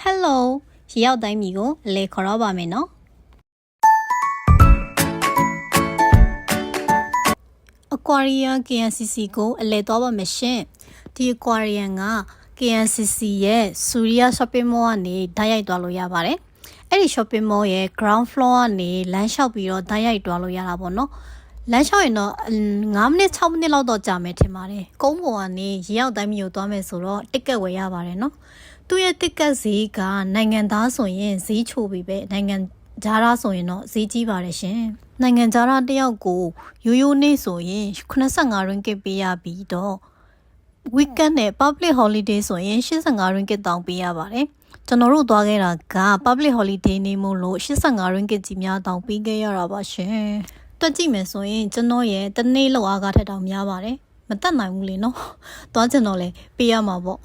Hello ရေရောက်တိုင်းမီကိုလေခေါ်တော့ပါမယ်နော် Aquarium KNCC ကိုအလဲတော့ပါမယ်ရှင်ဒီ Aquarium က KNCC ရဲ့ Surya Shopping Mall ကနေဓာတ်ရိုက်သွားလို့ရပါတယ်အဲ့ဒီ Shopping Mall ရဲ့ ground floor ကနေလမ်းလျှောက်ပြီးတော့ဓာတ်ရိုက်သွားလို့ရတာပေါ့နော်လမ်းလျှောက်ရင်တော့9မိနစ်6မိနစ်လောက်တော့ကြာမယ်ထင်ပါတယ်ကုန်းပေါ်ကနေရေရောက်တိုင်းမီကိုသွားမယ်ဆိုတော့ ticket ဝယ်ရပါတယ်နော်သူရဲ့ ticket ဈေးကနိုင်ငံသားဆိုရင်ဈေးချိုပြီးပဲနိုင်ငံဂျာရာဆိုရင်တော့ဈေးကြီးပါတယ်ရှင်နိုင်ငံဂျာရာတယောက်ကိုရိုးနေ့ဆိုရင်85 ringgit ပေးရပြီးတော့ weekend နဲ့ public holiday ဆိုရင်85 ringgit တောင်းပေးရပါတယ်ကျွန်တော်တို့သွားခဲ့တာက public holiday နေမို့လို့85 ringgit ကြီးများတောင်းပေးခဲ့ရတာပါရှင်တွက်ကြည့်မယ်ဆိုရင်ကျွန်တော်ရဲ့တစ်နေ့လောက်အားကထက်တောင်များပါတယ်မတက်နိုင်ဘူးလေနော်သွားချင်တော့လေပေးရမှာပေါ့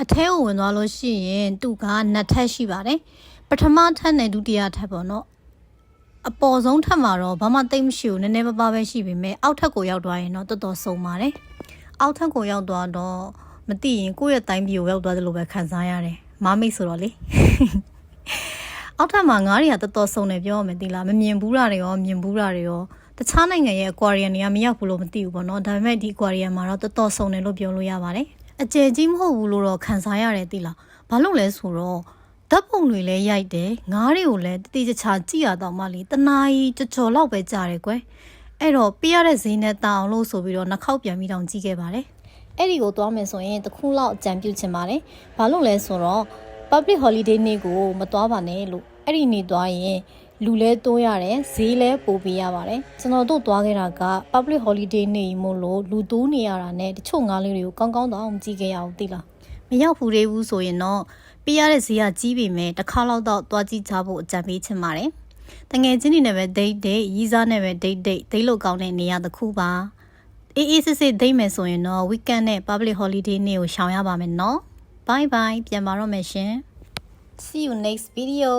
အထဲကိုဝင်သွားလို့ရှိရင်သူကနှစ်ထပ်ရှိပါတယ်ပထမထပ်နဲ့ဒုတိယထပ်ပေါ့နော်အပေါ်ဆုံးထပ်မှာတော့ဘာမှသိမ့်မရှိဘူးနည်းနည်းပါးပါးပဲရှိပေမဲ့အောက်ထပ်ကိုရောက်သွားရင်တော့တော်တော်စုံပါတယ်အောက်ထပ်ကိုရောက်သွားတော့မသိရင်ကိုယ့်ရဲ့တိုင်းပြည်ကိုရောက်သွားတယ်လို့ပဲခံစားရတယ်မားမိတ်ဆိုတော့လေအောက်ထပ်မှာငါးတွေကတော်တော်စုံတယ်ပြောရမယ်ဒီလားမမြင်ဘူးတာတွေရောမြင်ဘူးတာတွေရောတခြားနိုင်ငံရဲ့ aquarium တွေကမရောက်ဘူးလို့မသိဘူးပေါ့နော်ဒါပေမဲ့ဒီ aquarium မှာတော့တော်တော်စုံတယ်လို့ပြောလို့ရပါတယ်အကျယ်ကြီးမဟုတ်ဘူးလို့တော့ခံစားရတယ်သိလားဘာလို့လဲဆိုတော့ဓာတ်ပုံတွေလည်းရိုက်တယ်ငါးတွေကိုလည်းတတိချာကြည့်ရတော့မှလေတနာကြီးကြော်လောက်ပဲကြားတယ်ကွယ်အဲ့တော့ပြရတဲ့ဈေးနဲ့တောင်းလို့ဆိုပြီးတော့နှစ်ခေါက်ပြန်ပြီးတောင်ကြည့်ခဲ့ပါတယ်အဲ့ဒီကိုသွားမယ်ဆိုရင်တစ်ခုလောက်အကြံပြုချင်ပါတယ်ဘာလို့လဲဆိုတော့ public holiday နေ့ကိုမသွားပါနဲ့လို့အဲ့ဒီနေ့သွားရင်လူလဲတိုးရတယ်ဈေးလဲပိုပေးရပါတယ်ကျွန်တော်တို့သွားခဲ့တာက public holiday နေ့မို့လို့လူတိုးနေရတာနဲ့တချို့ငါးလေးတွေကိုကောင်းကောင်းတော့မကြည့်ခဲ့ရအောင်သိလားမရောက်ဘူးသေးဘူးဆိုရင်တော့ပြရတဲ့ဈေးကကြီးပေမဲ့တစ်ခါတော့သွားကြည့်ကြဖို့အကြံပေးချင်ပါတယ်တငယ်ချင်းတွေနဲ့ပဲ date ရီးစားနဲ့ပဲ date လို့ကောင်းတဲ့နေရာတစ်ခုပါအေးစစ်စစ် date မယ်ဆိုရင်တော့ weekend နဲ့ public holiday နေ့ကိုရှောင်ရပါမယ်နော် bye bye ပြန်ပါတော့မယ်ရှင် see you next video